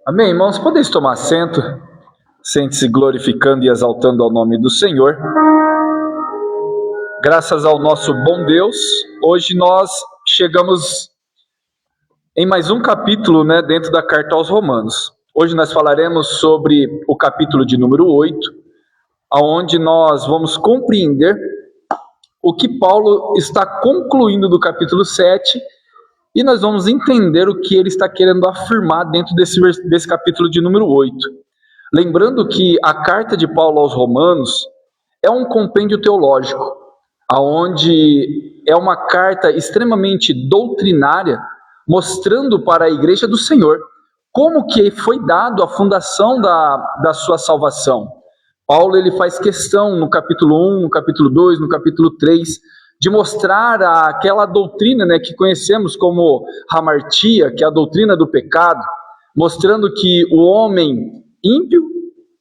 Amém, irmãos? Podeis tomar assento, sente-se glorificando e exaltando ao nome do Senhor. Graças ao nosso bom Deus, hoje nós chegamos em mais um capítulo, dentro da carta aos Romanos. Hoje nós falaremos sobre o capítulo de número 8, onde nós vamos compreender o que Paulo está concluindo do capítulo 7, e nós vamos entender o que ele está querendo afirmar dentro desse capítulo de número 8. Lembrando que a carta de Paulo aos Romanos é um compêndio teológico, onde é uma carta extremamente doutrinária, mostrando para a igreja do Senhor como que foi dado a fundação da sua salvação. Paulo ele faz questão no capítulo 1, no capítulo 2, no capítulo 3, de mostrar aquela doutrina que conhecemos como hamartia, que é a doutrina do pecado, mostrando que o homem ímpio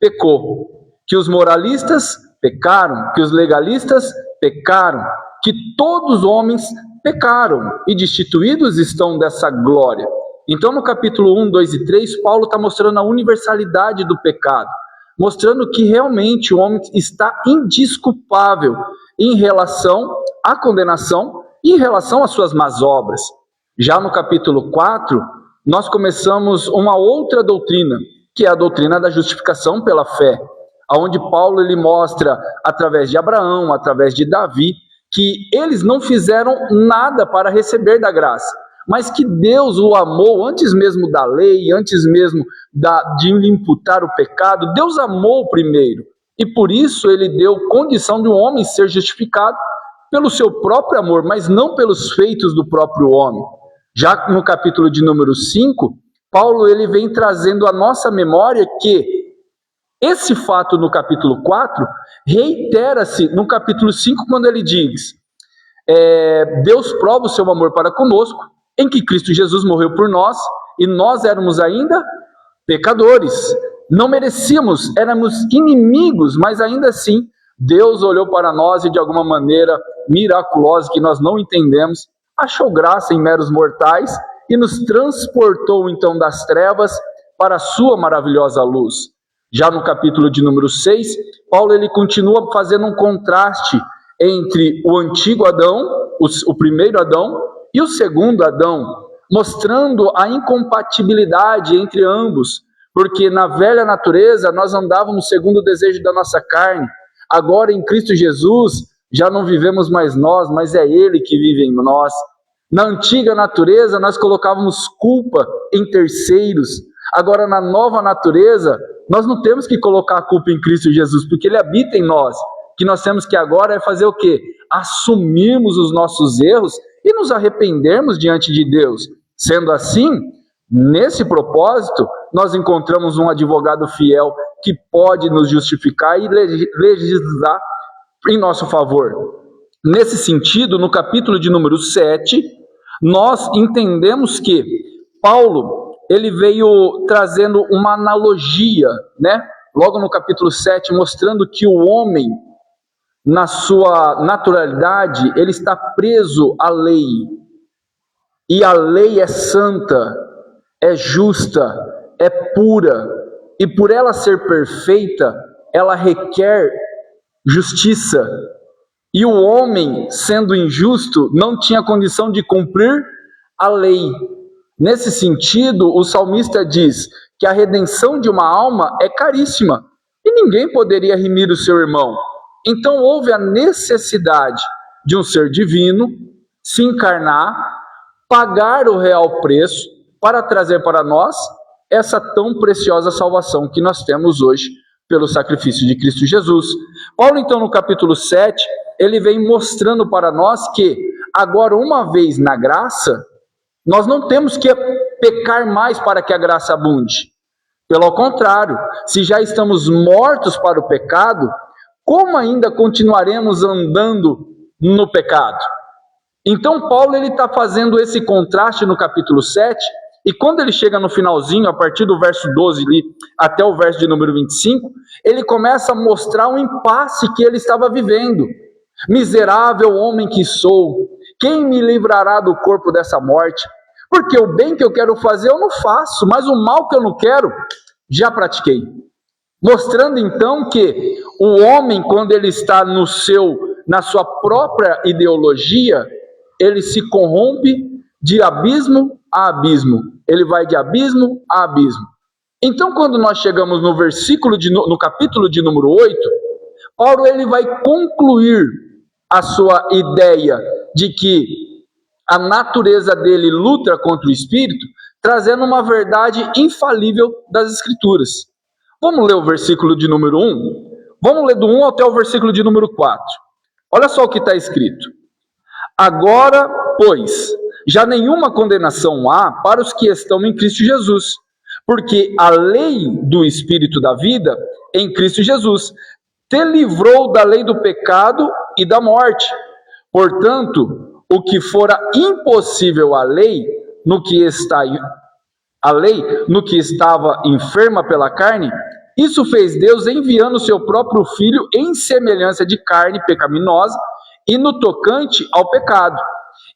pecou, que os moralistas pecaram, que os legalistas pecaram, que todos os homens pecaram e destituídos estão dessa glória. Então no capítulo 1, 2 e 3, Paulo está mostrando a universalidade do pecado, mostrando que realmente o homem está indesculpável em relação à condenação e em relação às suas más obras. Já no capítulo 4, nós começamos uma outra doutrina, que é a doutrina da justificação pela fé, onde Paulo ele mostra, através de Abraão, através de Davi, que eles não fizeram nada para receber da graça, mas que Deus o amou antes mesmo da lei, antes mesmo de lhe imputar o pecado. Deus amou primeiro, e por isso ele deu condição de um homem ser justificado pelo seu próprio amor, mas não pelos feitos do próprio homem. Já no capítulo de número 5, Paulo ele vem trazendo à nossa memória que esse fato no capítulo 4 reitera-se no capítulo 5, quando ele diz: Deus prova o seu amor para conosco, em que Cristo Jesus morreu por nós, e nós éramos ainda pecadores. Não merecíamos, éramos inimigos, mas ainda assim, Deus olhou para nós e de alguma maneira miraculosa, que nós não entendemos, achou graça em meros mortais e nos transportou então das trevas para a sua maravilhosa luz. Já no capítulo de número 6, Paulo ele continua fazendo um contraste entre o antigo Adão, o primeiro Adão, e o segundo Adão, mostrando a incompatibilidade entre ambos, porque na velha natureza nós andávamos segundo o desejo da nossa carne. Agora em Cristo Jesus já não vivemos mais nós, mas é Ele que vive em nós. Na antiga natureza nós colocávamos culpa em terceiros. Agora na nova natureza nós não temos que colocar a culpa em Cristo Jesus, porque Ele habita em nós. O que nós temos que agora é fazer o quê? Assumirmos os nossos erros e nos arrependermos diante de Deus. Sendo assim, nesse propósito, nós encontramos um advogado fiel que pode nos justificar e legislar em nosso favor. Nesse sentido, no capítulo de número 7, nós entendemos que Paulo ele veio trazendo uma analogia, logo no capítulo 7, mostrando que o homem, na sua naturalidade, ele está preso à lei. E a lei é santa, é justa, é pura. E por ela ser perfeita, ela requer justiça. E o homem, sendo injusto, não tinha condição de cumprir a lei. Nesse sentido, o salmista diz que a redenção de uma alma é caríssima e ninguém poderia remir o seu irmão. Então houve a necessidade de um ser divino se encarnar, pagar o real preço para trazer para nós essa tão preciosa salvação que nós temos hoje pelo sacrifício de Cristo Jesus. Paulo então no capítulo 7, ele vem mostrando para nós que agora uma vez na graça, nós não temos que pecar mais para que a graça abunde. Pelo contrário, se já estamos mortos para o pecado, como ainda continuaremos andando no pecado? Então Paulo está fazendo esse contraste no capítulo 7, e quando ele chega no finalzinho, a partir do verso 12 ali, até o verso de número 25, ele começa a mostrar um impasse que ele estava vivendo. Miserável homem que sou, quem me livrará do corpo dessa morte? Porque o bem que eu quero fazer eu não faço, mas o mal que eu não quero, já pratiquei. Mostrando então que o homem, quando ele está na sua própria ideologia, ele se corrompe de abismo a abismo. Ele vai de abismo a abismo. Então, quando nós chegamos no capítulo de número 8, Paulo ele vai concluir a sua ideia de que a natureza dele luta contra o espírito, trazendo uma verdade infalível das Escrituras. Vamos ler o versículo de número 1? Vamos ler do 1 até o versículo de número 4. Olha só o que está escrito. Agora, pois, já nenhuma condenação há para os que estão em Cristo Jesus, porque a lei do Espírito da vida em Cristo Jesus te livrou da lei do pecado e da morte. Portanto, o que fora impossível à lei, no que estava enferma pela carne, isso fez Deus enviando seu próprio Filho em semelhança de carne pecaminosa e no tocante ao pecado.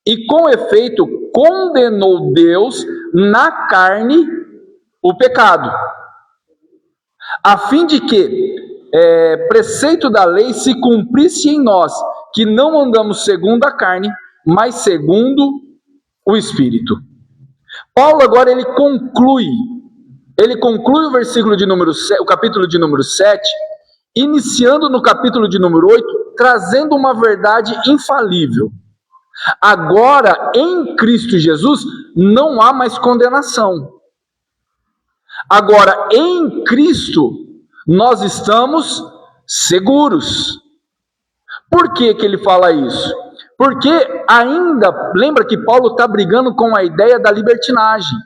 E com efeito condenou Deus na carne o pecado, a fim de que preceito da lei se cumprisse em nós, que não andamos segundo a carne, mas segundo o Espírito. Paulo agora ele conclui o capítulo de número 7, iniciando no capítulo de número 8, trazendo uma verdade infalível. Agora, em Cristo Jesus, não há mais condenação. Agora, em Cristo, nós estamos seguros. Por que ele fala isso? Porque ainda, lembra que Paulo está brigando com a ideia da libertinagem.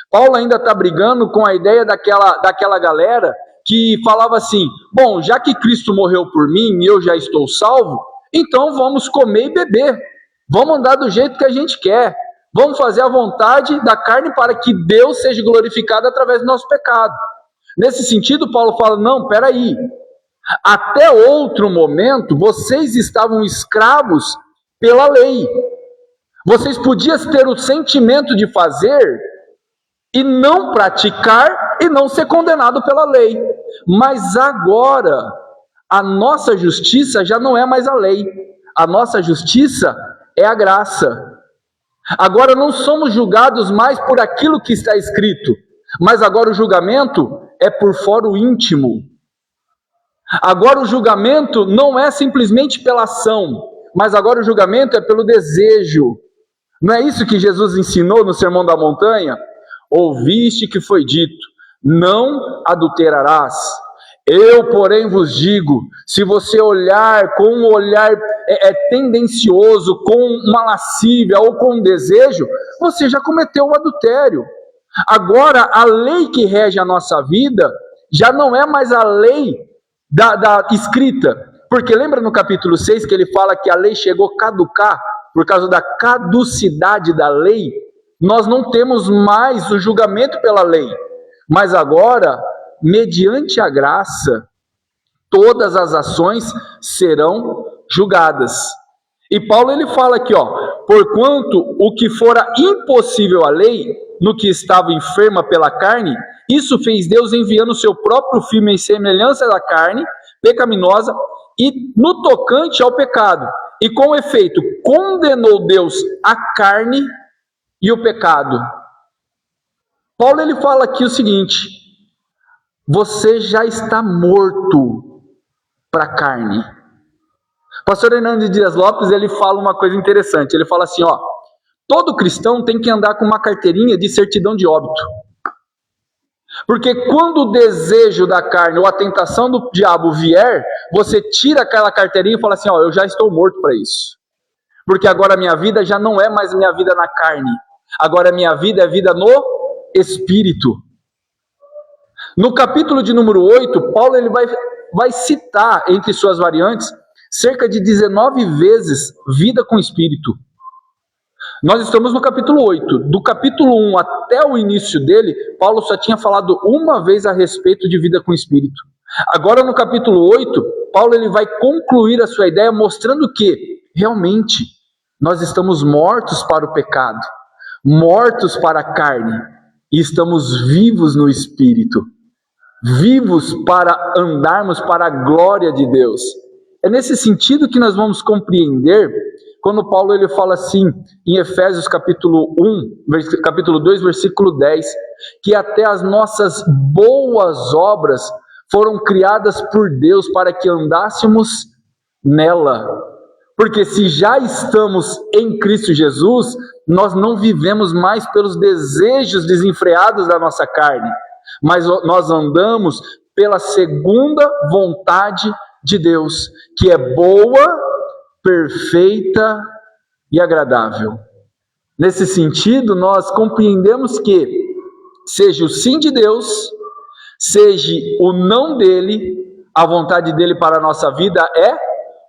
Paulo ainda está brigando com a ideia daquela galera que falava assim, bom, já que Cristo morreu por mim e eu já estou salvo, então vamos comer e beber. Vamos andar do jeito que a gente quer. Vamos fazer a vontade da carne para que Deus seja glorificado através do nosso pecado. Nesse sentido, Paulo fala, não, peraí. Até outro momento, vocês estavam escravos pela lei. Vocês podiam ter o sentimento de fazer e não praticar e não ser condenado pela lei. Mas agora, a nossa justiça já não é mais a lei. A nossa justiça é a graça. Agora não somos julgados mais por aquilo que está escrito, mas agora o julgamento é por foro íntimo. Agora o julgamento não é simplesmente pela ação, mas agora o julgamento é pelo desejo. Não é isso que Jesus ensinou no Sermão da Montanha? Ouviste que foi dito, não adulterarás. Eu, porém, vos digo, se você olhar com um olhar tendencioso, com uma lascívia ou com um desejo, você já cometeu o adultério. Agora, a lei que rege a nossa vida já não é mais a lei da escrita. Porque lembra no capítulo 6 que ele fala que a lei chegou a caducar por causa da caducidade da lei? Nós não temos mais o julgamento pela lei, mas agora, mediante a graça, todas as ações serão julgadas. E Paulo ele fala aqui, porquanto o que fora impossível à lei, no que estava enferma pela carne, isso fez Deus enviando o seu próprio Filho em semelhança da carne pecaminosa e no tocante ao pecado. E com efeito, condenou Deus a carne e o pecado. Paulo ele fala aqui o seguinte, você já está morto para a carne. Pastor Hernandes Dias Lopes, ele fala uma coisa interessante, ele fala assim, todo cristão tem que andar com uma carteirinha de certidão de óbito. Porque quando o desejo da carne ou a tentação do diabo vier, você tira aquela carteirinha e fala assim, eu já estou morto para isso. Porque agora a minha vida já não é mais minha vida na carne. Agora a minha vida é vida no Espírito. No capítulo de número 8, Paulo ele vai citar, entre suas variantes, cerca de 19 vezes vida com Espírito. Nós estamos no capítulo 8. Do capítulo 1 até o início dele, Paulo só tinha falado uma vez a respeito de vida com Espírito. Agora no capítulo 8, Paulo ele vai concluir a sua ideia mostrando que, realmente, nós estamos mortos para o pecado. mortos para a carne, e estamos vivos no Espírito, vivos para andarmos para a glória de Deus. É nesse sentido que nós vamos compreender quando Paulo ele fala assim em Efésios capítulo 2, versículo 10, que até as nossas boas obras foram criadas por Deus para que andássemos nela. Porque se já estamos em Cristo Jesus, nós não vivemos mais pelos desejos desenfreados da nossa carne, mas nós andamos pela segunda vontade de Deus, que é boa, perfeita e agradável. Nesse sentido, nós compreendemos que, seja o sim de Deus, seja o não dele, a vontade dele para a nossa vida é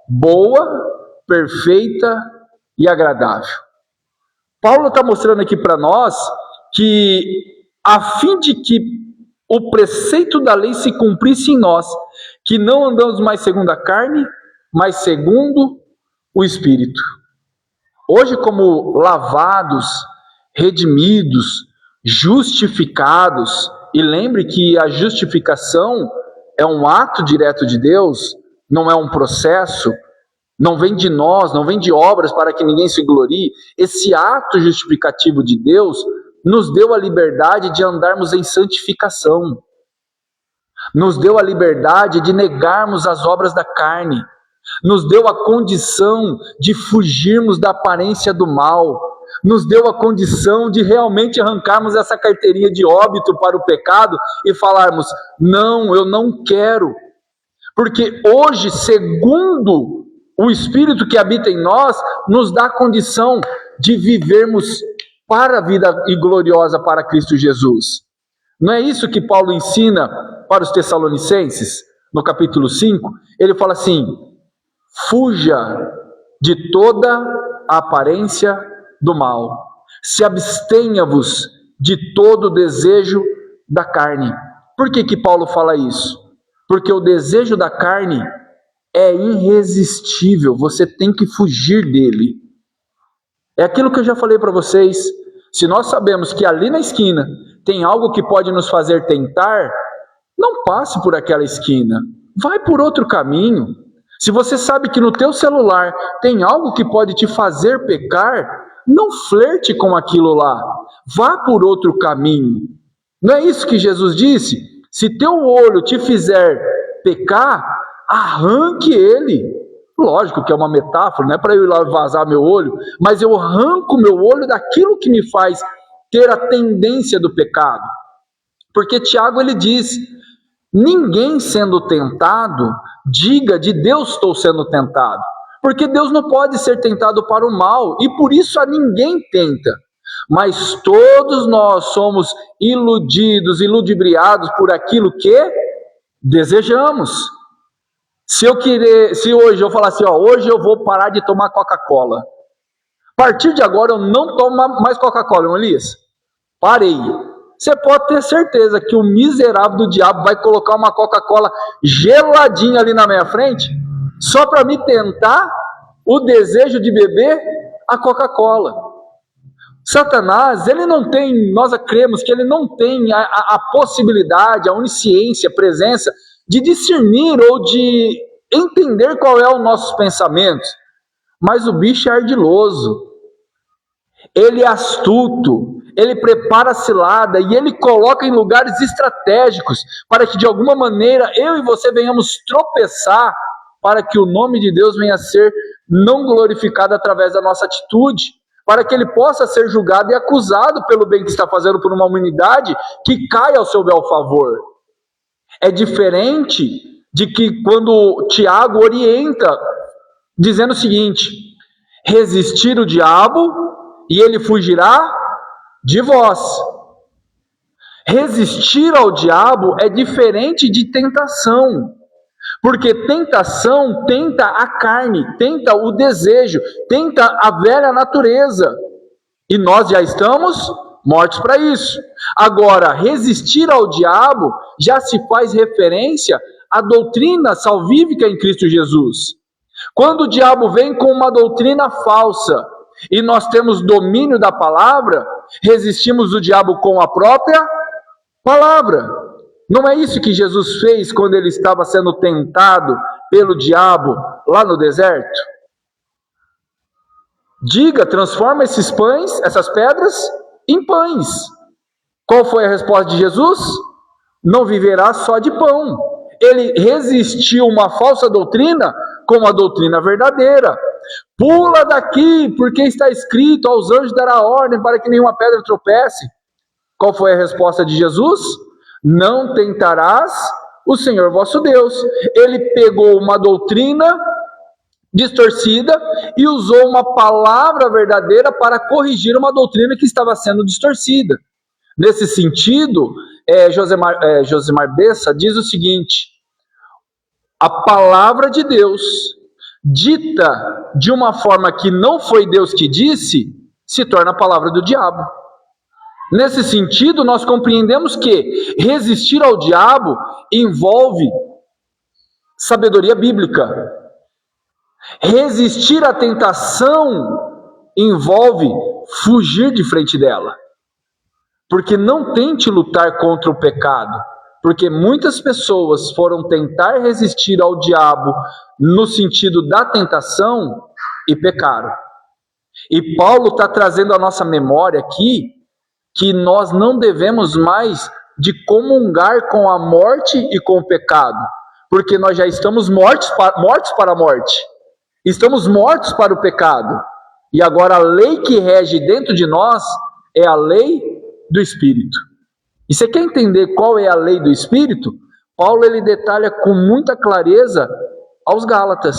boa, perfeita e agradável. Paulo está mostrando aqui para nós que, a fim de que o preceito da lei se cumprisse em nós, que não andamos mais segundo a carne, mas segundo o Espírito. Hoje, como lavados, redimidos, justificados, e lembre que a justificação é um ato direto de Deus, não é um processo, não vem de nós, não vem de obras para que ninguém se glorie. Esse ato justificativo de Deus nos deu a liberdade de andarmos em santificação, nos deu a liberdade de negarmos as obras da carne, nos deu a condição de fugirmos da aparência do mal, nos deu a condição de realmente arrancarmos essa carteirinha de óbito para o pecado e falarmos: não, eu não quero. Porque hoje, segundo o Espírito que habita em nós, nos dá a condição de vivermos para a vida e gloriosa para Cristo Jesus. Não é isso que Paulo ensina para os Tessalonicenses? No capítulo 5, ele fala assim: fuja de toda a aparência do mal, se abstenha-vos de todo o desejo da carne. Por que Paulo fala isso? Porque o desejo da carne é irresistível, você tem que fugir dele. É aquilo que eu já falei para vocês. Se nós sabemos que ali na esquina tem algo que pode nos fazer tentar, não passe por aquela esquina, vai por outro caminho. Se você sabe que no teu celular tem algo que pode te fazer pecar, não flerte com aquilo lá, vá por outro caminho. Não é isso que Jesus disse? Se teu olho te fizer pecar, arranque ele. Lógico que é uma metáfora, não é para eu ir lá vazar meu olho, mas eu arranco meu olho daquilo que me faz ter a tendência do pecado. Porque Tiago ele diz: ninguém sendo tentado, diga de Deus estou sendo tentado. Porque Deus não pode ser tentado para o mal, e por isso a ninguém tenta. Mas todos nós somos iludidos, ludibriados por aquilo que desejamos. Se hoje eu falar assim, hoje eu vou parar de tomar Coca-Cola. A partir de agora eu não tomo mais Coca-Cola, não, Elias? Parei. Você pode ter certeza que o miserável do diabo vai colocar uma Coca-Cola geladinha ali na minha frente, só para me tentar o desejo de beber a Coca-Cola. Satanás, ele não tem, nós cremos que ele não tem a possibilidade, a onisciência, a presença de discernir ou de entender qual é os nossos pensamentos. Mas o bicho é ardiloso, ele é astuto, ele prepara a cilada e ele coloca em lugares estratégicos para que de alguma maneira eu e você venhamos tropeçar, para que o nome de Deus venha a ser não glorificado através da nossa atitude, para que ele possa ser julgado e acusado pelo bem que está fazendo por uma humanidade que cai ao seu bel favor. É diferente de que quando Tiago orienta, dizendo o seguinte: resistir o diabo e ele fugirá de vós. Resistir ao diabo é diferente de tentação, porque tentação tenta a carne, tenta o desejo, tenta a velha natureza, e nós já estamos mortos para isso. Agora, resistir ao diabo já se faz referência à doutrina salvífica em Cristo Jesus. Quando o diabo vem com uma doutrina falsa, e nós temos domínio da palavra, resistimos o diabo com a própria palavra. Não é isso que Jesus fez quando ele estava sendo tentado pelo diabo lá no deserto? Diga, transforma esses pães, essas pedras, em pães. Qual foi a resposta de Jesus? Não viverá só de pão. Ele resistiu uma falsa doutrina com a doutrina verdadeira. Pula daqui, porque está escrito, aos anjos dará ordem para que nenhuma pedra tropece. Qual foi a resposta de Jesus? Não tentarás o Senhor vosso Deus. Ele pegou uma doutrina distorcida e usou uma palavra verdadeira para corrigir uma doutrina que estava sendo distorcida. Nesse sentido, Josemar Bessa diz o seguinte: a palavra de Deus, dita de uma forma que não foi Deus que disse, se torna a palavra do diabo. Nesse sentido, nós compreendemos que resistir ao diabo envolve sabedoria bíblica. Resistir à tentação envolve fugir de frente dela. Porque não tente lutar contra o pecado, porque muitas pessoas foram tentar resistir ao diabo no sentido da tentação e pecaram. E Paulo está trazendo à nossa memória aqui que nós não devemos mais de comungar com a morte e com o pecado, porque nós já estamos mortos para a morte, estamos mortos para o pecado, e agora a lei que rege dentro de nós é a lei do Espírito. E você quer entender qual é a lei do Espírito? Paulo ele detalha com muita clareza aos Gálatas,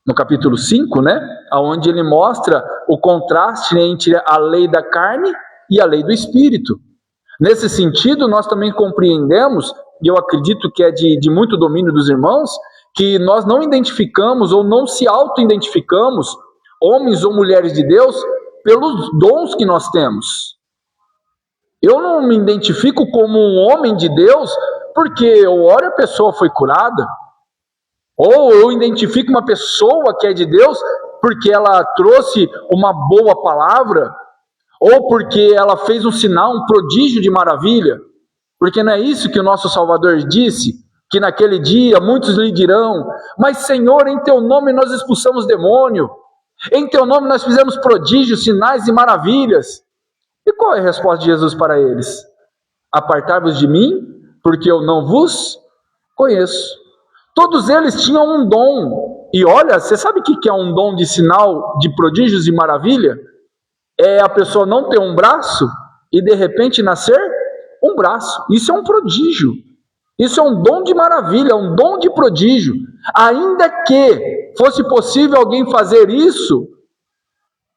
no capítulo 5, onde ele mostra o contraste entre a lei da carne e a lei do Espírito. Nesse sentido, nós também compreendemos, e eu acredito que é de muito domínio dos irmãos, que nós não identificamos ou não se auto-identificamos, homens ou mulheres de Deus, pelos dons que nós temos. Eu não me identifico como um homem de Deus porque eu oro e a pessoa foi curada. Ou eu identifico uma pessoa que é de Deus porque ela trouxe uma boa palavra, ou porque ela fez um sinal, um prodígio de maravilha. Porque não é isso que o nosso Salvador disse, que naquele dia muitos lhe dirão: mas Senhor, em teu nome nós expulsamos demônio, em teu nome nós fizemos prodígios, sinais e maravilhas. E qual é a resposta de Jesus para eles? Apartai-vos de mim, porque eu não vos conheço. Todos eles tinham um dom. E olha, você sabe o que é um dom de sinal, de prodígios e maravilha? É a pessoa não ter um braço e de repente nascer um braço. Isso é um prodígio. Isso é um dom de maravilha, um dom de prodígio. Ainda que fosse possível alguém fazer isso,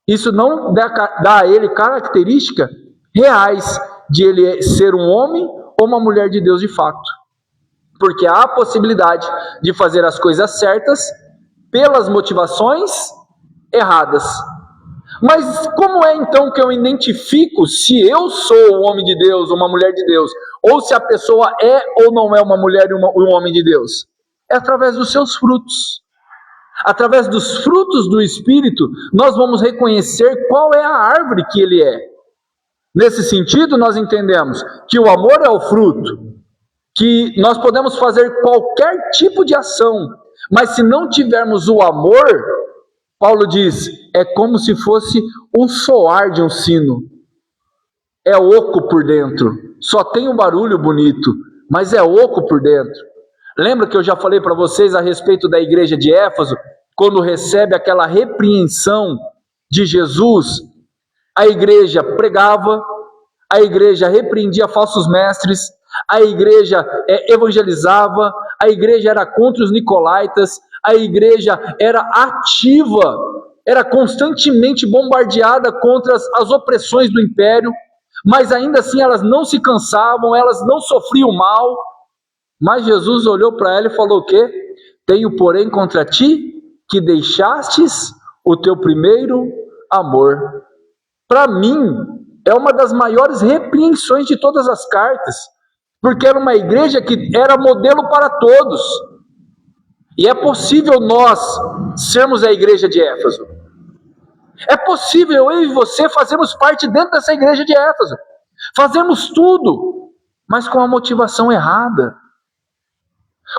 isso não dá a ele características reais de ele ser um homem ou uma mulher de Deus de fato. Porque há a possibilidade de fazer as coisas certas pelas motivações erradas. Mas como é então que eu identifico se eu sou um homem de Deus ou uma mulher de Deus? Ou se a pessoa é ou não é uma mulher e um homem de Deus? É através dos seus frutos. Através dos frutos do Espírito, nós vamos reconhecer qual é a árvore que ele é. Nesse sentido, nós entendemos que o amor é o fruto, que nós podemos fazer qualquer tipo de ação, mas se não tivermos o amor, Paulo diz, é como se fosse um soar de um sino. É oco por dentro, só tem um barulho bonito, mas é oco por dentro. Lembra que eu já falei para vocês a respeito da igreja de Éfeso, quando recebe aquela repreensão de Jesus? A igreja pregava, a igreja repreendia falsos mestres, a igreja evangelizava, a igreja era contra os nicolaítas, a igreja era ativa, era constantemente bombardeada contra as opressões do império, mas ainda assim elas não se cansavam, elas não sofriam mal. Mas Jesus olhou para ela e falou o quê? Tenho, porém, contra ti que deixastes o teu primeiro amor. Para mim, é uma das maiores repreensões de todas as cartas, porque era uma igreja que era modelo para todos. E é possível nós sermos a igreja de Éfeso. É possível eu e você fazermos parte dentro dessa igreja de Éfeso. Fazemos tudo, mas com a motivação errada.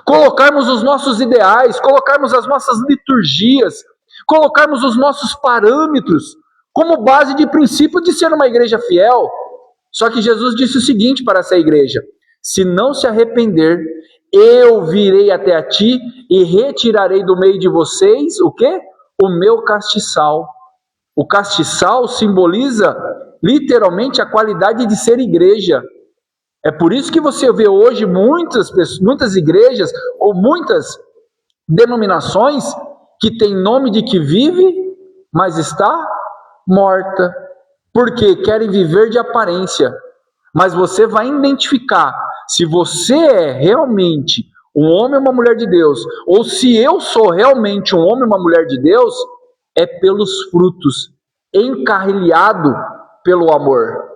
Colocarmos os nossos ideais, colocarmos as nossas liturgias, colocarmos os nossos parâmetros como base de princípio de ser uma igreja fiel. Só que Jesus disse o seguinte para essa igreja: se não se arrepender, eu virei até a ti e retirarei do meio de vocês, o quê? O meu castiçal. O castiçal simboliza literalmente a qualidade de ser igreja. É por isso que você vê hoje muitas igrejas ou muitas denominações que têm nome de que vive, mas está morta. Porque querem viver de aparência. Mas você vai identificar se você é realmente um homem ou uma mulher de Deus, ou se eu sou realmente um homem ou uma mulher de Deus, é pelos frutos, encarrilhado pelo amor.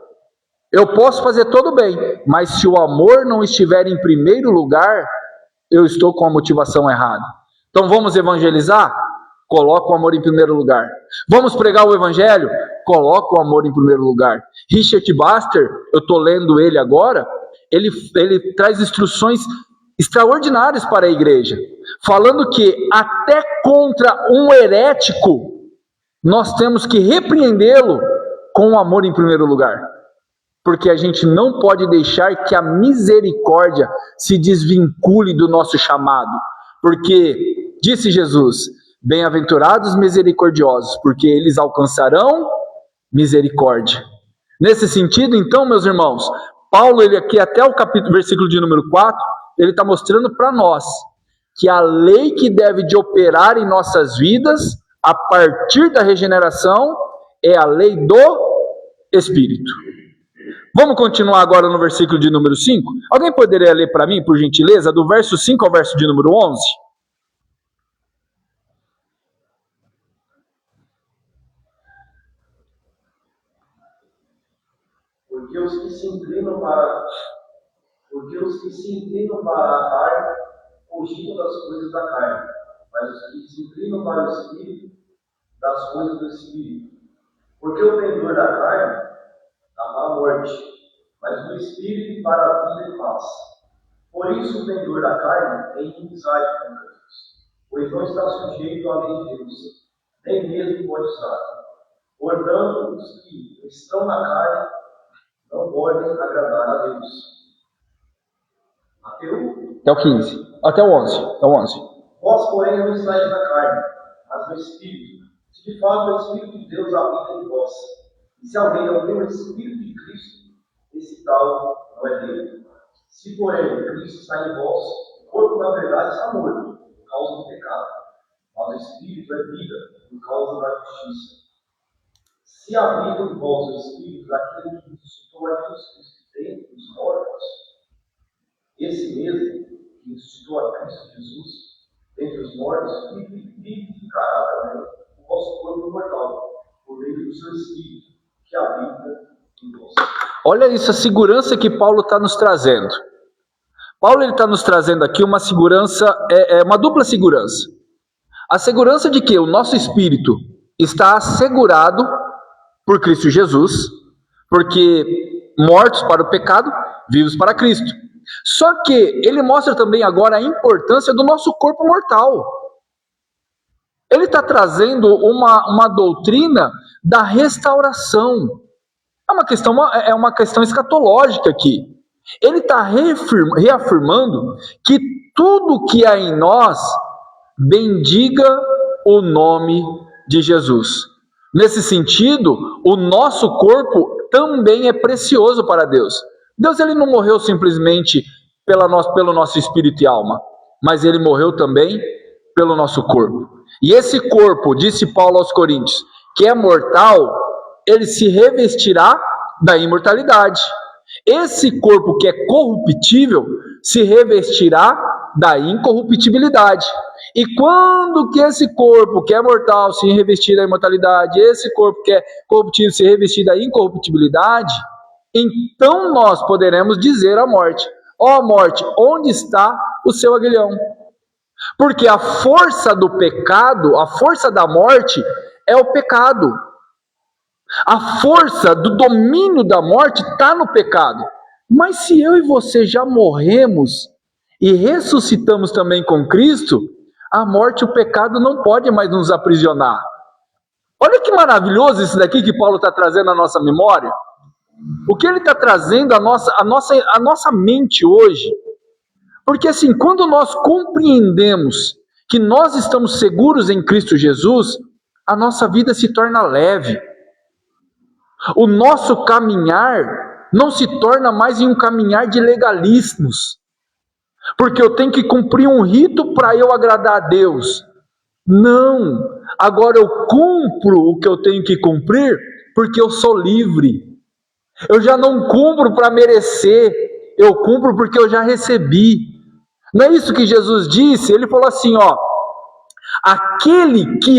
Eu posso fazer todo bem, mas se o amor não estiver em primeiro lugar, eu estou com a motivação errada. Então vamos evangelizar? Coloca o amor em primeiro lugar. Vamos pregar o evangelho? Coloca o amor em primeiro lugar. Richard Baxter, eu estou lendo ele agora, ele traz instruções extraordinárias para a igreja, falando que até contra um herético, nós temos que repreendê-lo com o amor em primeiro lugar. Porque a gente não pode deixar que a misericórdia se desvincule do nosso chamado. Porque, disse Jesus, bem-aventurados misericordiosos, porque eles alcançarão misericórdia. Nesse sentido, então, meus irmãos, Paulo, ele aqui até o versículo de número 4, ele está mostrando para nós que a lei que deve de operar em nossas vidas, a partir da regeneração, é a lei do Espírito. Vamos continuar agora no versículo de número 5? Alguém poderia ler para mim, por gentileza, do verso 5 ao verso de número 11? Porque os que se inclinam para a carne, cogitam das coisas da carne, mas os que se inclinam para o Espírito, das coisas do Espírito. Porque o pendor da carne dá para a morte, mas do Espírito para a vida e paz. Por isso o pendor da carne é inimizade contra Deus, pois não está sujeito à lei de Deus, nem mesmo pode estar. Portanto, os que estão na carne não podem agradar a Deus. Até o 15. Até o 11. Até o 11. Vós, porém, não estáis na carne, mas no Espírito. Se de fato o Espírito de Deus habita em vós. E se alguém não tem o Espírito de Cristo, esse tal não é dele. Se, porém, Cristo está em vós, o corpo, na verdade, está morto, por causa do pecado. Mas o Espírito é vida, por causa da justiça. Se habita em vós o Espírito daquele que ressuscitou a Jesus Cristo dentre os mortos, esse mesmo que ressuscitou a Cristo Jesus dentre os mortos, vivificará também o vosso corpo mortal, por meio do seu Espírito, que habita em vós. Olha isso, a segurança que Paulo está nos trazendo. Paulo está nos trazendo aqui uma segurança, uma dupla segurança. A segurança de que o nosso espírito está assegurado por Cristo Jesus, porque mortos para o pecado, vivos para Cristo. Só que ele mostra também agora a importância do nosso corpo mortal. Ele está trazendo uma doutrina da restauração. É uma questão escatológica aqui. Ele está reafirmando que tudo que há em nós bendiga o nome de Jesus. Nesse sentido, o nosso corpo também é precioso para Deus. Deus, ele não morreu simplesmente pelo nosso espírito e alma, mas ele morreu também pelo nosso corpo. E esse corpo, disse Paulo aos Coríntios, que é mortal, ele se revestirá da imortalidade. Esse corpo que é corruptível se revestirá da incorruptibilidade. E quando que esse corpo que é mortal se revestir da imortalidade, esse corpo que é corruptível se revestir da incorruptibilidade, então nós poderemos dizer à morte: ó morte, onde está o seu aguilhão? Porque a força do pecado, a força da morte é o pecado. A força do domínio da morte está no pecado. Mas se eu e você já morremos e ressuscitamos também com Cristo, a morte e o pecado não podem mais nos aprisionar. Olha que maravilhoso isso daqui que Paulo está trazendo à nossa memória. O que ele está trazendo à nossa mente hoje. Porque assim, quando nós compreendemos que nós estamos seguros em Cristo Jesus, a nossa vida se torna leve. O nosso caminhar não se torna mais em um caminhar de legalismos. Porque eu tenho que cumprir um rito para eu agradar a Deus. Não. Agora eu cumpro o que eu tenho que cumprir porque eu sou livre. Eu já não cumpro para merecer. Eu cumpro porque eu já recebi. Não é isso que Jesus disse? Ele falou assim, ó: aquele que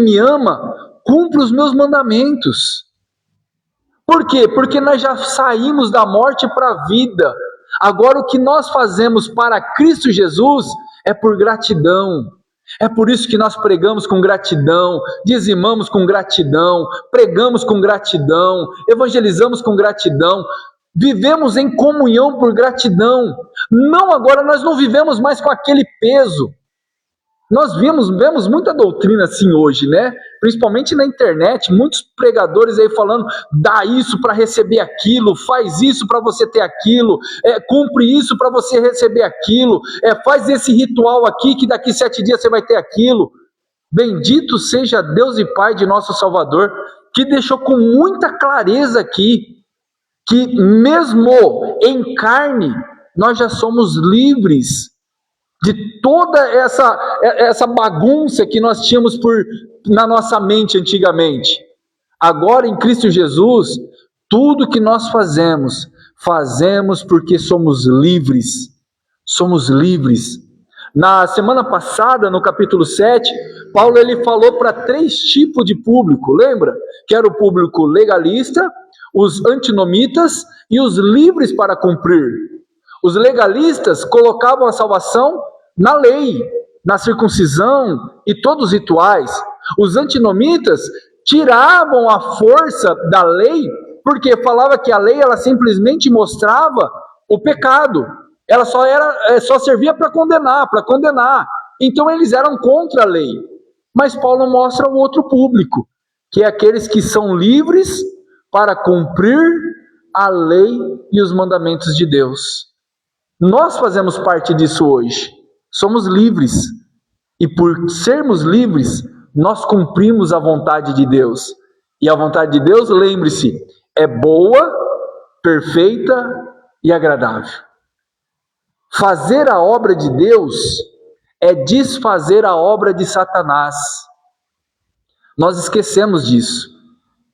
me ama, cumpre os meus mandamentos. Por quê? Porque nós já saímos da morte para a vida. Agora o que nós fazemos para Cristo Jesus é por gratidão. É por isso que nós pregamos com gratidão, dizimamos com gratidão, pregamos com gratidão, evangelizamos com gratidão, vivemos em comunhão por gratidão. Não, agora nós não vivemos mais com aquele peso. Nós vemos muita doutrina assim hoje, né? Principalmente na internet, muitos pregadores aí falando, dá isso para receber aquilo, faz isso para você ter aquilo, cumpre isso para você receber aquilo, faz esse ritual aqui que daqui 7 dias você vai ter aquilo. Bendito seja Deus e Pai de nosso Salvador, que deixou com muita clareza aqui, que mesmo em carne, nós já somos livres de toda essa bagunça que nós tínhamos na nossa mente antigamente. Agora em Cristo Jesus, tudo que nós fazemos porque somos livres. Somos livres. Na semana passada, no capítulo 7, Paulo ele falou para 3 tipos de público, lembra? Que era o público legalista, os antinomitas e os livres para cumprir. Os legalistas colocavam a salvação na lei, na circuncisão e todos os rituais. Os antinomitas tiravam a força da lei, porque falava que a lei ela simplesmente mostrava o pecado. Ela só servia para condenar. Então eles eram contra a lei. Mas Paulo mostra o outro público, que é aqueles que são livres para cumprir a lei e os mandamentos de Deus. Nós fazemos parte disso hoje. Somos livres. E por sermos livres, nós cumprimos a vontade de Deus. E a vontade de Deus, lembre-se, é boa, perfeita e agradável. Fazer a obra de Deus é desfazer a obra de Satanás. Nós esquecemos disso,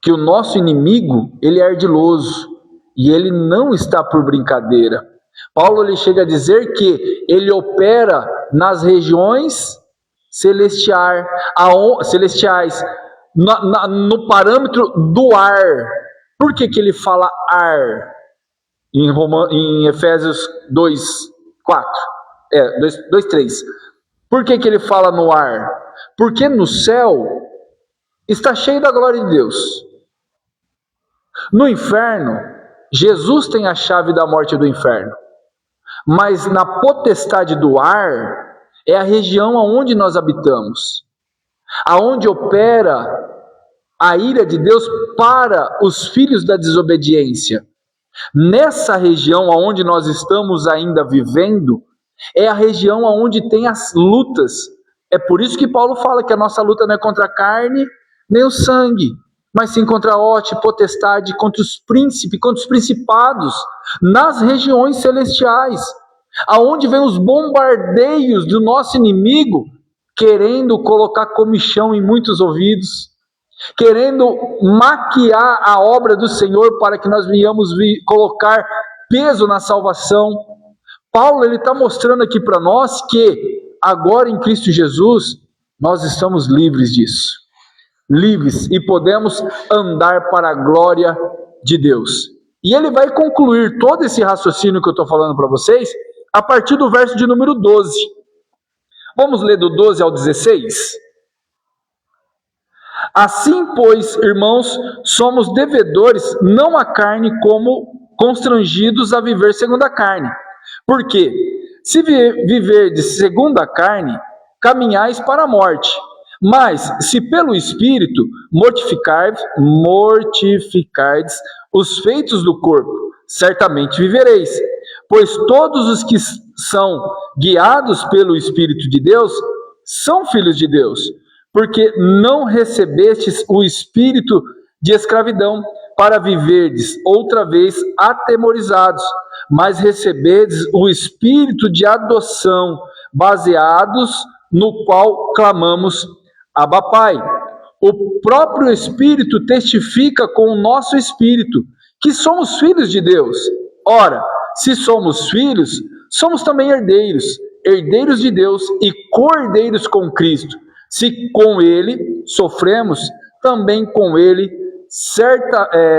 que o nosso inimigo, ele é ardiloso e ele não está por brincadeira. Paulo ele chega a dizer que ele opera nas regiões celestiais, no parâmetro do ar. Por que ele fala ar? Em Efésios 2:4, 2:3. Por que ele fala no ar? Porque no céu está cheio da glória de Deus. No inferno, Jesus tem a chave da morte e do inferno. Mas na potestade do ar, é a região onde nós habitamos. Aonde opera a ira de Deus para os filhos da desobediência. Nessa região onde nós estamos ainda vivendo, é a região onde tem as lutas. É por isso que Paulo fala que a nossa luta não é contra a carne, nem o sangue, mas sim contra a hostia, potestade, contra os príncipes, contra os principados, nas regiões celestiais, aonde vem os bombardeios do nosso inimigo, querendo colocar comichão em muitos ouvidos, querendo maquiar a obra do Senhor para que nós venhamos colocar peso na salvação. Paulo ele está mostrando aqui para nós que agora em Cristo Jesus nós estamos livres disso, livres e podemos andar para a glória de Deus. E ele vai concluir todo esse raciocínio que eu estou falando para vocês a partir do verso de número 12. Vamos ler do 12 ao 16? Assim, pois, irmãos, somos devedores, não à carne, como constrangidos a viver segundo a carne. Porque, se viverdes segundo a carne, caminhais para a morte. Mas, se pelo Espírito mortificardes os feitos do corpo, certamente vivereis. Pois todos os que são guiados pelo Espírito de Deus são filhos de Deus. Porque não recebestes o espírito de escravidão para viverdes outra vez atemorizados, mas recebedes o espírito de adoção, baseados no qual clamamos: Abba, Pai. O próprio Espírito testifica com o nosso espírito que somos filhos de Deus. Ora, se somos filhos, somos também herdeiros, herdeiros de Deus e co-herdeiros com Cristo. Se com ele sofremos, também com ele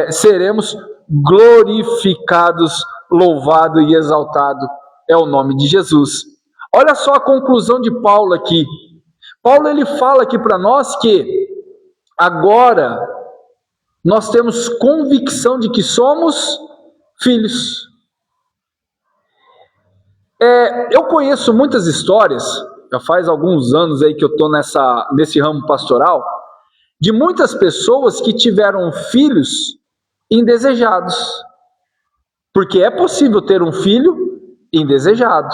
seremos glorificados, louvado e exaltado é o nome de Jesus. Olha só a conclusão de Paulo aqui. Paulo ele fala aqui para nós que agora nós temos convicção de que somos filhos. Eu conheço muitas histórias, já faz alguns anos aí que eu estou nesse ramo pastoral, de muitas pessoas que tiveram filhos indesejados. Porque é possível ter um filho indesejado.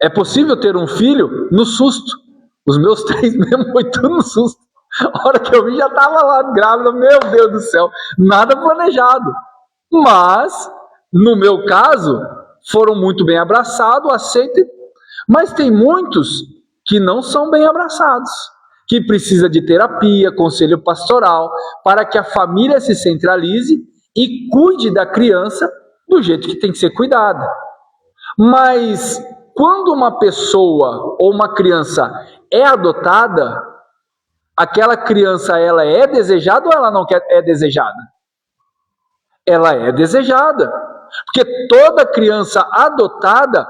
É possível ter um filho no susto. Os meus 3 mesmo foi tudo no susto. A hora que eu vi já estava lá grávida, meu Deus do céu, nada planejado. Mas, no meu caso, foram muito bem abraçados, aceitos. Mas tem muitos que não são bem abraçados, que precisa de terapia, conselho pastoral, para que a família se centralize e cuide da criança do jeito que tem que ser cuidada. Mas quando uma pessoa ou uma criança é adotada, aquela criança ela é desejada ou ela não é desejada? Ela é desejada, porque toda criança adotada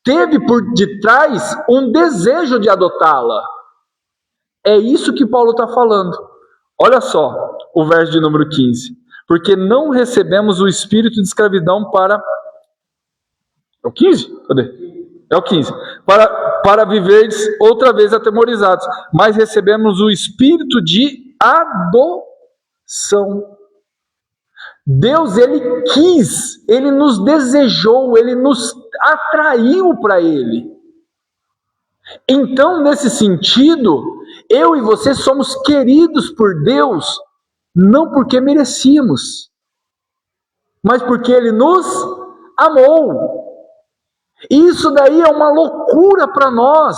teve por detrás um desejo de adotá-la. É isso que Paulo está falando. Olha só o verso de número 15. Porque não recebemos o espírito de escravidão para... É o 15? Cadê? É o 15. Para viverdes outra vez atemorizados. Mas recebemos o espírito de adoção. Deus, Ele quis, Ele nos desejou, Ele nos atraiu para Ele. Então, nesse sentido, eu e você somos queridos por Deus, não porque merecíamos, mas porque Ele nos amou. Isso daí é uma loucura para nós,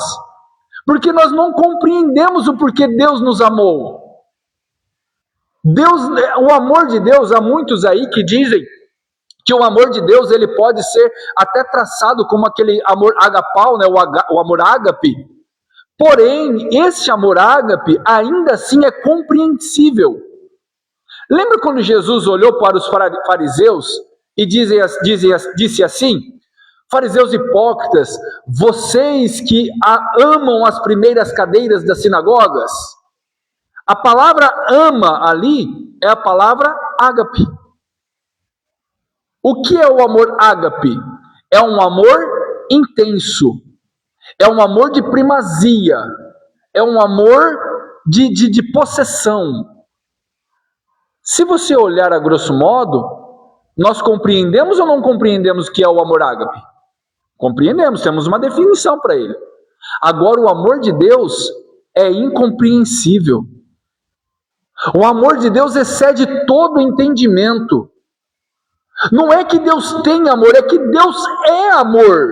porque nós não compreendemos o porquê Deus nos amou. O amor de Deus, há muitos aí que dizem que o amor de Deus ele pode ser até traçado como aquele amor agapau, né, o amor ágape. Porém, esse amor ágape ainda assim é compreensível. Lembra quando Jesus olhou para os fariseus e disse assim: fariseus hipócritas, vocês que amam as primeiras cadeiras das sinagogas. A palavra ama ali é a palavra ágape. O que é o amor ágape? É um amor intenso. É um amor de primazia. É um amor de possessão. Se você olhar a grosso modo, nós compreendemos ou não compreendemos o que é o amor ágape? Compreendemos, temos uma definição para ele. Agora, o amor de Deus é incompreensível. O amor de Deus excede todo entendimento. Não é que Deus tem amor, é que Deus é amor.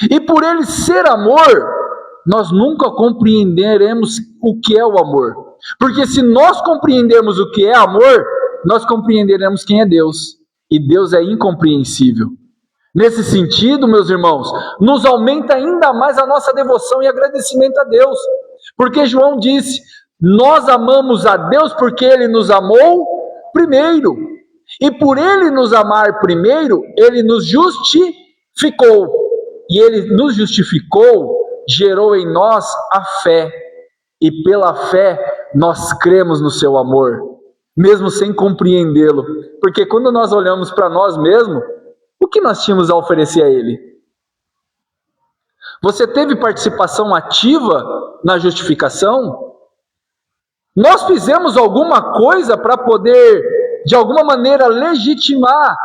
E por Ele ser amor, nós nunca compreenderemos o que é o amor. Porque se nós compreendermos o que é amor, nós compreenderemos quem é Deus. E Deus é incompreensível. Nesse sentido, meus irmãos, nos aumenta ainda mais a nossa devoção e agradecimento a Deus. Porque João disse: nós amamos a Deus porque Ele nos amou primeiro. E por Ele nos amar primeiro, Ele nos justificou. E Ele nos justificou, gerou em nós a fé. E pela fé, nós cremos no seu amor, mesmo sem compreendê-lo. Porque quando nós olhamos para nós mesmos, o que nós tínhamos a oferecer a Ele? Você teve participação ativa na justificação? Nós fizemos alguma coisa para poder, de alguma maneira, legitimar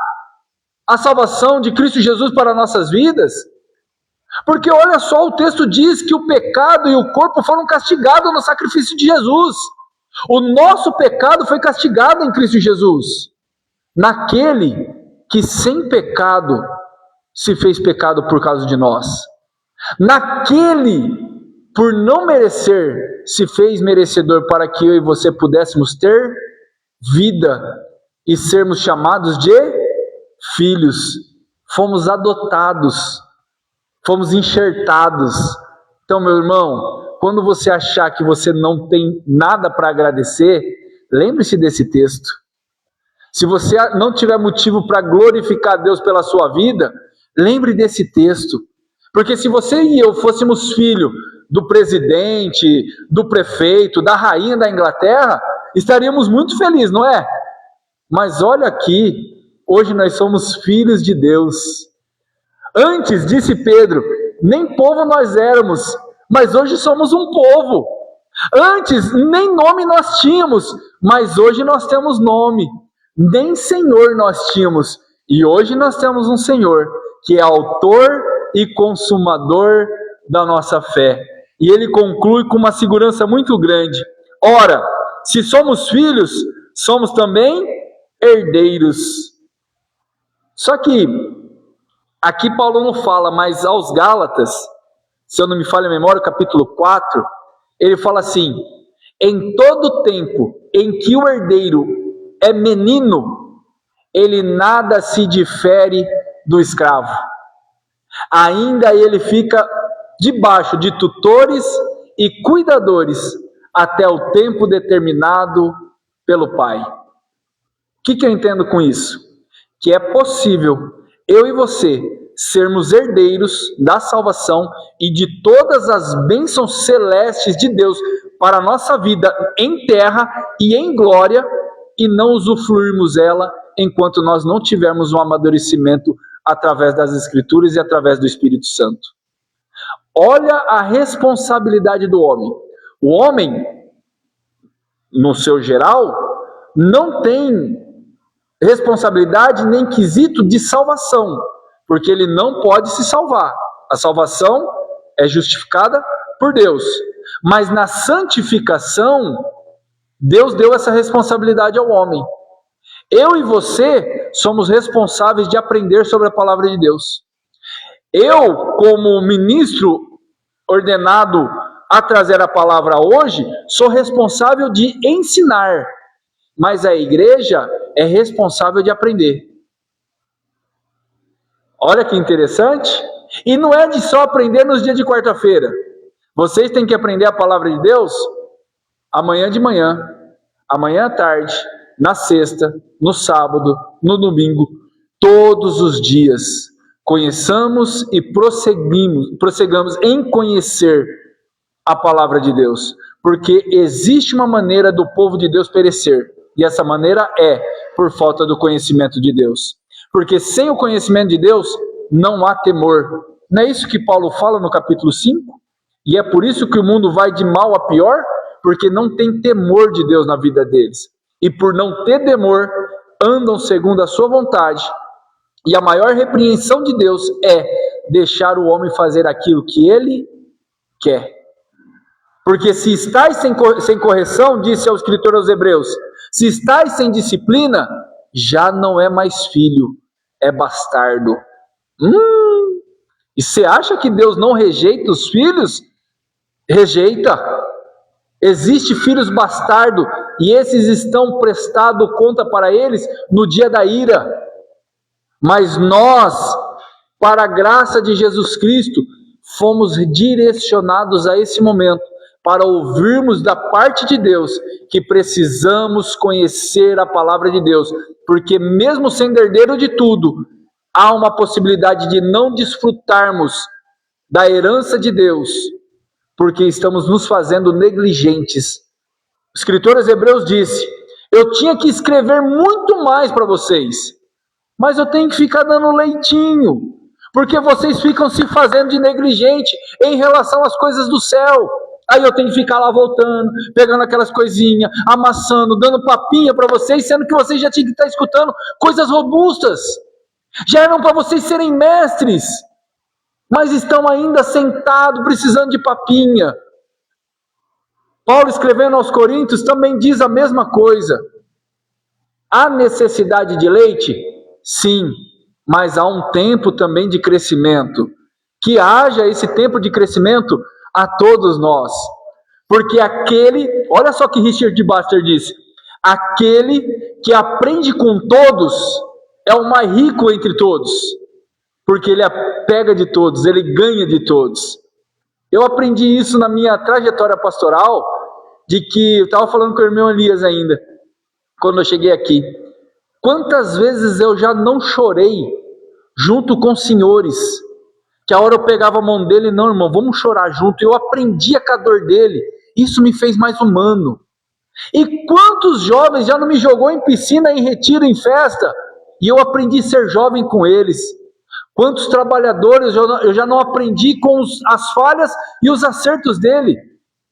a salvação de Cristo Jesus para nossas vidas? Porque olha só, o texto diz que o pecado e o corpo foram castigados no sacrifício de Jesus. O nosso pecado foi castigado em Cristo Jesus, naquele que sem pecado se fez pecado por causa de nós. Naquele, por não merecer, se fez merecedor para que eu e você pudéssemos ter vida e sermos chamados de filhos. Fomos adotados, fomos enxertados. Então, meu irmão, quando você achar que você não tem nada para agradecer, lembre-se desse texto. Se você não tiver motivo para glorificar Deus pela sua vida, lembre desse texto. Porque se você e eu fôssemos filho do presidente, do prefeito, da rainha da Inglaterra, estaríamos muito felizes, não é? Mas olha aqui, hoje nós somos filhos de Deus. Antes, disse Pedro, nem povo nós éramos, mas hoje somos um povo. Antes, nem nome nós tínhamos, mas hoje nós temos nome. Nem Senhor nós tínhamos, e hoje nós temos um Senhor, que é autor e consumador da nossa fé. E ele conclui com uma segurança muito grande. Ora, se somos filhos, somos também herdeiros. Só que aqui Paulo não fala, mas aos Gálatas, se eu não me falha a memória, capítulo 4, ele fala assim: em todo tempo em que o herdeiro é menino, ele nada se difere do escravo. Ainda ele fica debaixo de tutores e cuidadores até o tempo determinado pelo Pai. O que eu entendo com isso? Que é possível eu e você sermos herdeiros da salvação e de todas as bênçãos celestes de Deus para a nossa vida em terra e em glória, e não usufruirmos ela enquanto nós não tivermos um amadurecimento através das Escrituras e através do Espírito Santo. Olha a responsabilidade do homem. O homem, no seu geral, não tem responsabilidade nem quesito de salvação, porque ele não pode se salvar. A salvação é justificada por Deus. Mas na santificação, Deus deu essa responsabilidade ao homem. Eu e você somos responsáveis de aprender sobre a palavra de Deus. Eu, como ministro ordenado a trazer a palavra hoje, sou responsável de ensinar, mas a igreja é responsável de aprender. Olha que interessante. E não é de só aprender nos dias de quarta-feira. Vocês têm que aprender a palavra de Deus amanhã de manhã, amanhã à tarde, na sexta, no sábado, no domingo, todos os dias. Conheçamos e prossigamos em conhecer a palavra de Deus, porque existe uma maneira do povo de Deus perecer, e essa maneira é por falta do conhecimento de Deus. Porque sem o conhecimento de Deus, não há temor. Não é isso que Paulo fala no capítulo 5? E é por isso que o mundo vai de mal a pior, porque não tem temor de Deus na vida deles. E por não ter temor, andam segundo a sua vontade. E a maior repreensão de Deus é deixar o homem fazer aquilo que ele quer. Porque se estáis sem correção, disse ao escritor aos Hebreus, se estáis sem disciplina, já não é mais filho, é bastardo. E você acha que Deus não rejeita os filhos? Rejeita. Existe filhos bastardo, e esses estão prestado conta para eles no dia da ira. Mas nós, para a graça de Jesus Cristo, fomos direcionados a esse momento, para ouvirmos da parte de Deus que precisamos conhecer a palavra de Deus, porque mesmo sendo herdeiro de tudo, há uma possibilidade de não desfrutarmos da herança de Deus, porque estamos nos fazendo negligentes O escritor aos Hebreus disse: eu tinha que escrever muito mais para vocês, mas eu tenho que ficar dando leitinho, porque vocês ficam se fazendo de negligente em relação às coisas do céu. Aí eu tenho que ficar lá voltando, pegando aquelas coisinhas, amassando, dando papinha para vocês, sendo que vocês já tinham que estar escutando coisas robustas. Já eram para vocês serem mestres, mas estão ainda sentados, precisando de papinha. Paulo, escrevendo aos Coríntios, também diz a mesma coisa. Há necessidade de leite? Sim, mas há um tempo também de crescimento. Que haja esse tempo de crescimento a todos nós. Porque olha só que Richard Baxter disse, aquele que aprende com todos é o mais rico entre todos. Porque ele pega de todos, ele ganha de todos. Eu aprendi isso na minha trajetória pastoral, de que eu estava falando com o irmão Elias ainda, quando eu cheguei aqui. Quantas vezes eu já não chorei junto com senhores, que a hora eu pegava a mão dele, não, irmão, vamos chorar junto. Eu aprendia com a dor dele, isso me fez mais humano. E quantos jovens já não me jogou em piscina, em retiro, em festa, e eu aprendi a ser jovem com eles. Quantos trabalhadores eu já não aprendi com as falhas e os acertos dele.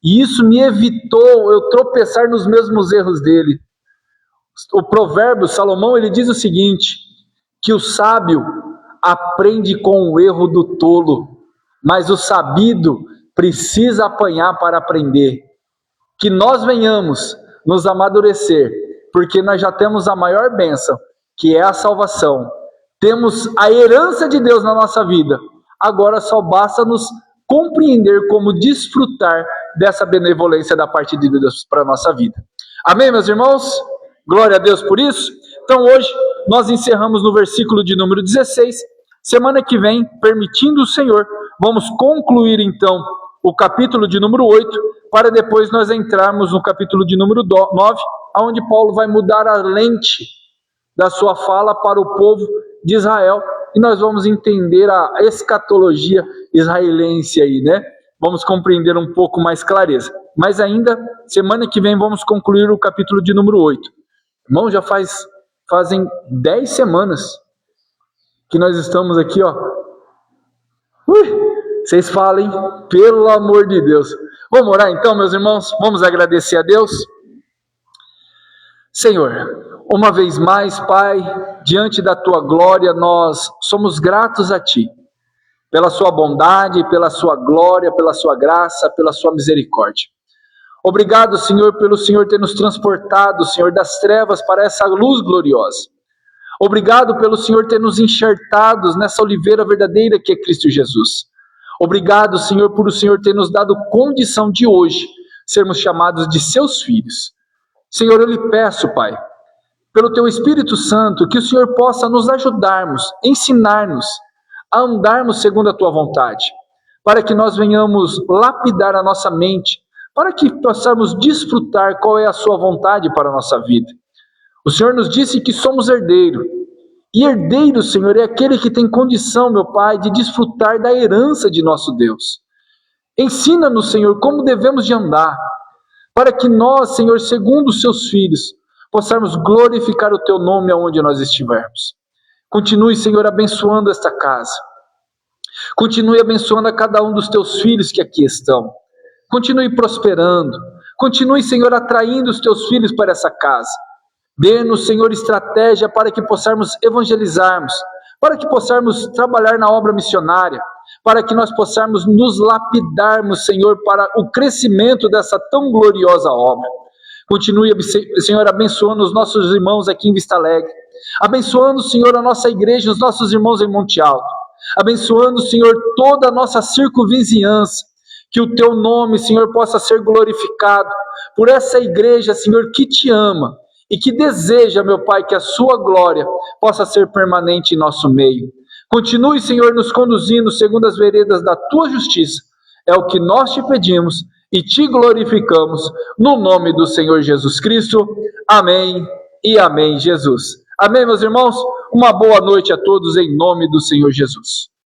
E isso me evitou eu tropeçar nos mesmos erros dele. O provérbio, Salomão, ele diz o seguinte, que o sábio aprende com o erro do tolo, mas o sabido precisa apanhar para aprender. Que nós venhamos nos amadurecer, porque nós já temos a maior bênção, que é a salvação. Temos a herança de Deus na nossa vida. Agora só basta nos compreender como desfrutar dessa benevolência da parte de Deus para a nossa vida. Amém, meus irmãos? Glória a Deus por isso. Então hoje nós encerramos no versículo de número 16. Semana que vem, permitindo o Senhor, vamos concluir então o capítulo de número 8, para depois nós entrarmos no capítulo de número 9, onde Paulo vai mudar a lente da sua fala para o povo de Israel, e nós vamos entender a escatologia israelense aí, né? Vamos compreender um pouco mais clareza. Mas ainda, semana que vem, vamos concluir o capítulo de número 8. Irmão, já fazem 10 semanas que nós estamos aqui, ó. Vocês falem, pelo amor de Deus. Vamos orar então, meus irmãos? Vamos agradecer a Deus? Senhor, uma vez mais, Pai, diante da Tua glória, nós somos gratos a Ti, pela Sua bondade, pela Sua glória, pela Sua graça, pela Sua misericórdia. Obrigado, Senhor, pelo Senhor ter nos transportado, Senhor, das trevas para essa luz gloriosa. Obrigado pelo Senhor ter nos enxertado nessa oliveira verdadeira que é Cristo Jesus. Obrigado, Senhor, por o Senhor ter nos dado condição de hoje sermos chamados de Seus filhos. Senhor, eu lhe peço, Pai, pelo Teu Espírito Santo, que o Senhor possa nos ajudarmos, ensinar-nos a andarmos segundo a Tua vontade, para que nós venhamos lapidar a nossa mente, para que possamos desfrutar qual é a Sua vontade para a nossa vida. O Senhor nos disse que somos herdeiro, e herdeiro, Senhor, é aquele que tem condição, meu Pai, de desfrutar da herança de nosso Deus. Ensina-nos, Senhor, como devemos de andar, para que nós, Senhor, segundo os Seus filhos, possamos glorificar o Teu nome aonde nós estivermos. Continue, Senhor, abençoando esta casa. Continue abençoando a cada um dos Teus filhos que aqui estão. Continue prosperando. Continue, Senhor, atraindo os Teus filhos para essa casa. Dê-nos, Senhor, estratégia para que possamos evangelizarmos, para que possamos trabalhar na obra missionária, para que nós possamos nos lapidarmos, Senhor, para o crescimento dessa tão gloriosa obra. Continue, Senhor, abençoando os nossos irmãos aqui em Vista Alegre, abençoando, Senhor, a nossa igreja, os nossos irmãos em Monte Alto, abençoando, Senhor, toda a nossa circunvizinhança, que o Teu nome, Senhor, possa ser glorificado por essa igreja, Senhor, que Te ama e que deseja, meu Pai, que a Sua glória possa ser permanente em nosso meio. Continue, Senhor, nos conduzindo segundo as veredas da Tua justiça. É o que nós Te pedimos e Te glorificamos, no nome do Senhor Jesus Cristo. Amém e amém, Jesus. Amém, meus irmãos? Uma boa noite a todos em nome do Senhor Jesus.